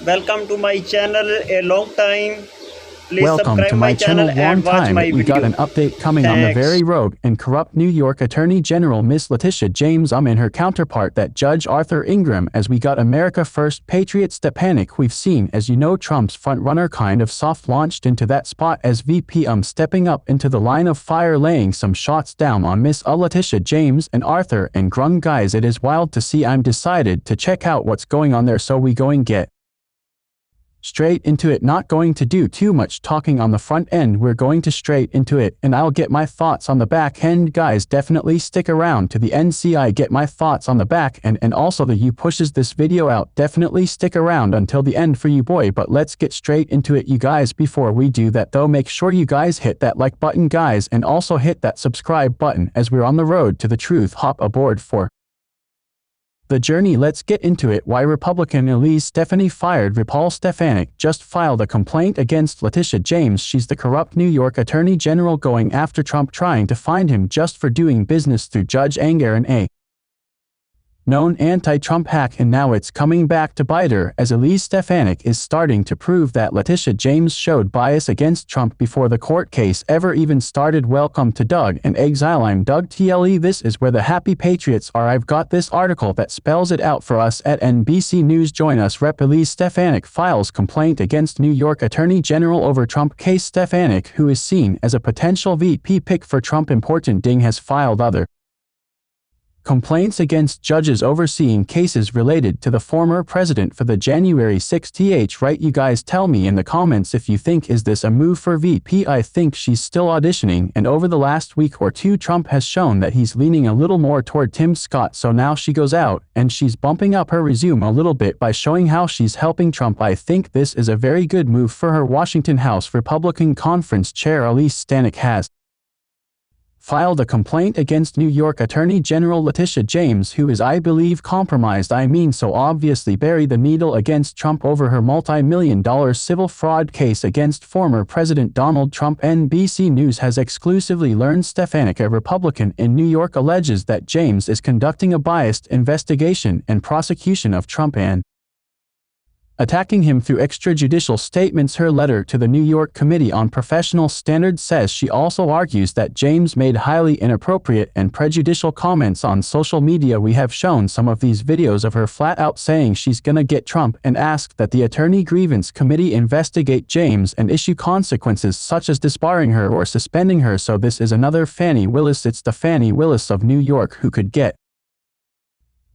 Welcome to my channel. A long time. Please Welcome subscribe to my my channel. and Long watch time. my We got video. an update coming on the Thanks. very rogue and corrupt New York Attorney General Miss Leticia James and her counterpart, that Judge Arthur Ingram, as we got America First Patriot stepanic. We've seen, as you know, Trump's frontrunner kind of soft launched into that spot as VP stepping up into the line of fire, laying some shots down on Miss Leticia James and Arthur and grun. Guys, it is wild to see. I'm decided to check out what's going on there, so we going get straight into it. Not going to do too much talking on the front end, we're going to straight into it, and I'll get my thoughts on the back end. Guys, definitely stick around to the end. See, I get my thoughts on the back end and also the you pushes this video out. Definitely stick around until the end for you, boy. But let's get straight into it, you guys. Before we do that though, make sure you guys hit that like button, guys, and also hit that subscribe button, as we're on the road to the truth. Hop aboard for the journey. Let's get into it. Why Republican Elise Stephanie fired Paul Stefanik just filed a complaint against Leticia James. She's the corrupt New York Attorney General, going after Trump, trying to find him just for doing business through Judge Ingram, a known anti-Trump hack, and now it's coming back to bite her, as Elise Stefanik is starting to prove that Leticia James showed bias against Trump before the court case ever even started. Welcome to Doug and Exile. I'm Doug TLE. This is where the happy patriots are. I've got this article that spells it out for us at NBC News. Join us. Rep. Elise Stefanik files complaint against New York Attorney General over Trump case. Stefanik, who is seen as a potential VP pick for Trump, important ding, has filed other complaints against judges overseeing cases related to the former president for the January 6th. Right, you guys, tell me in the comments if you think, is this a move for VP? I think she's still auditioning, and over the last week or two Trump has shown that he's leaning a little more toward Tim Scott, so now she goes out and she's bumping up her resume a little bit by showing how she's helping Trump. I think this is a very good move for her. Washington House Republican Conference Chair Elise Stefanik has filed a complaint against New York Attorney General Leticia James, who is, I believe, compromised. I mean, so obviously bury the needle against Trump over her multi-million-dollar civil fraud case against former President Donald Trump. NBC News has exclusively learned Stefanik, a Republican in New York, alleges that James is conducting a biased investigation and prosecution of Trump and attacking him through extrajudicial statements. Her letter to the New York Committee on Professional Standards says she also argues that James made highly inappropriate and prejudicial comments on social media. We have shown some of these videos of her flat out saying she's gonna get Trump, and asked that the Attorney Grievance Committee investigate James and issue consequences such as disbarring her or suspending her. So this is another Fani Willis. It's the Fani Willis of New York who could get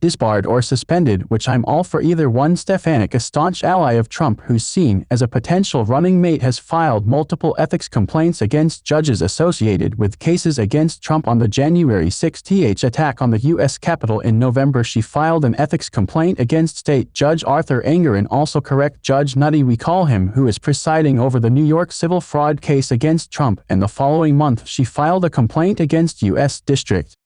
disbarred or suspended, which I'm all for either one. Stefanik, a staunch ally of Trump who's seen as a potential running mate, has filed multiple ethics complaints against judges associated with cases against Trump on the January 6th attack on the U.S. Capitol in November. She filed an ethics complaint against State Judge Arthur Ingram, also correct Judge Nutty we call him, who is presiding over the New York civil fraud case against Trump, and the following month she filed a complaint against U.S. District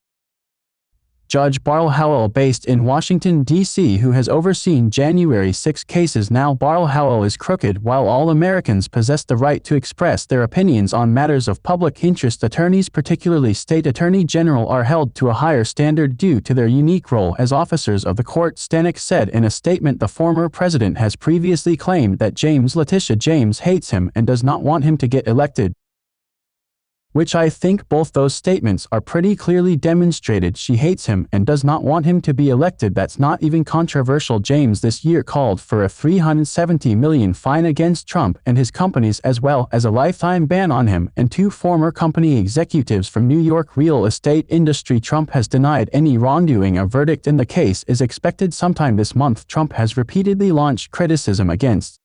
Judge Barl Howell, based in Washington, D.C., who has overseen January 6 cases. Now Barl Howell is crooked. While all Americans possess the right to express their opinions on matters of public interest, attorneys, particularly state attorney general, are held to a higher standard due to their unique role as officers of the court. Stefanik said in a statement the former president has previously claimed that Leticia James hates him and does not want him to get elected, which I think both those statements are pretty clearly demonstrated. She hates him and does not want him to be elected. That's not even controversial. James this year called for a $370 million fine against Trump and his companies, as well as a lifetime ban on him and two former company executives from New York real estate industry. Trump has denied any wrongdoing. A verdict in the case is expected sometime this month. Trump has repeatedly launched criticism against